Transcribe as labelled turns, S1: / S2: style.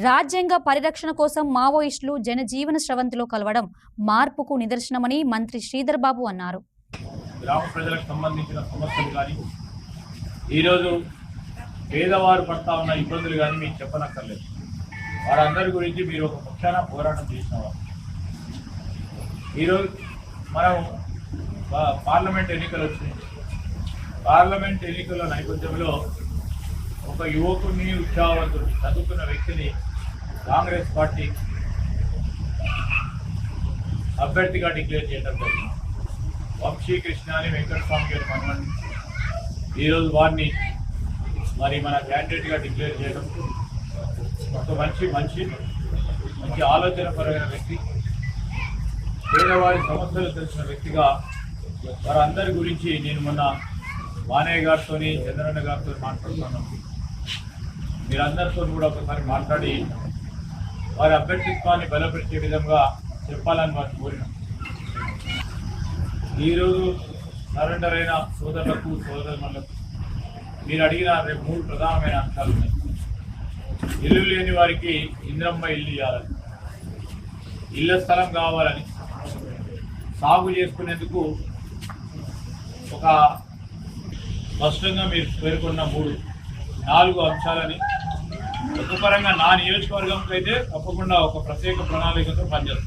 S1: రాజ్యాంగ పరిరక్షణ కోసం మావోయిస్టులు జనజీవన స్రవంతిలో కలవడం మార్పుకు నిదర్శనమని మంత్రి శ్రీధర్ బాబు అన్నారు.
S2: గ్రామ ప్రజలకు సంబంధించిన సమస్యలు కానీ ఈరోజు పేదవారు పడతా ఉన్న ఇబ్బందులు కానీ మీకు చెప్పనక్కర్లేదు. వారందరి గురించి మీరు ఒక పక్షాన పోరాటం చేసినవారు. ఈరోజు మనం పార్లమెంట్ ఎన్నికలు వచ్చినాయి. పార్లమెంట్ ఎన్నికల నేపథ్యంలో ఒక యువకుని, ఉత్సాహవంతుడు, చదువుకున్న వ్యక్తిని కాంగ్రెస్ పార్టీ అభ్యర్థిగా డిక్లేర్ చేయడం జరిగింది. వంశీకృష్ణ అని వెంకటస్వామి గారి మనవని ఈరోజు వారిని మన క్యాండిడేట్గా డిక్లేర్ చేయడం ఒక మంచి ఆలోచనపరమైన వ్యక్తి, పేదవారి సమస్యలు తెలిసిన వ్యక్తిగా వారందరి గురించి నేను మొన్న వానయ్య గారితో, చంద్రన్న గారితో మాట్లాడుతున్నాను. మీరందరితో కూడా ఒకసారి మాట్లాడి వారి అభ్యర్థిత్వాన్ని బలపరిచే విధంగా చెప్పాలని వారిని కోరినాం. ఈరోజు సరెండర్ అయిన సోదరులకు, సోదరులకు మీరు అడిగిన రేపు 3 ప్రధానమైన అంశాలు ఉన్నాయి. ఇల్లు లేని వారికి ఇంద్రమ్మ ఇల్లు ఇవ్వాలని, ఇళ్ల స్థలం కావాలని, సాగు చేసుకునేందుకు ఒక స్పష్టంగా మీరు పేర్కొన్న 4 అంశాలని ఒక పరంగా నా నియోజకవర్గంకి అయితే తప్పకుండా ఒక ప్రత్యేక ప్రణాళికతో పనిచేస్తాం.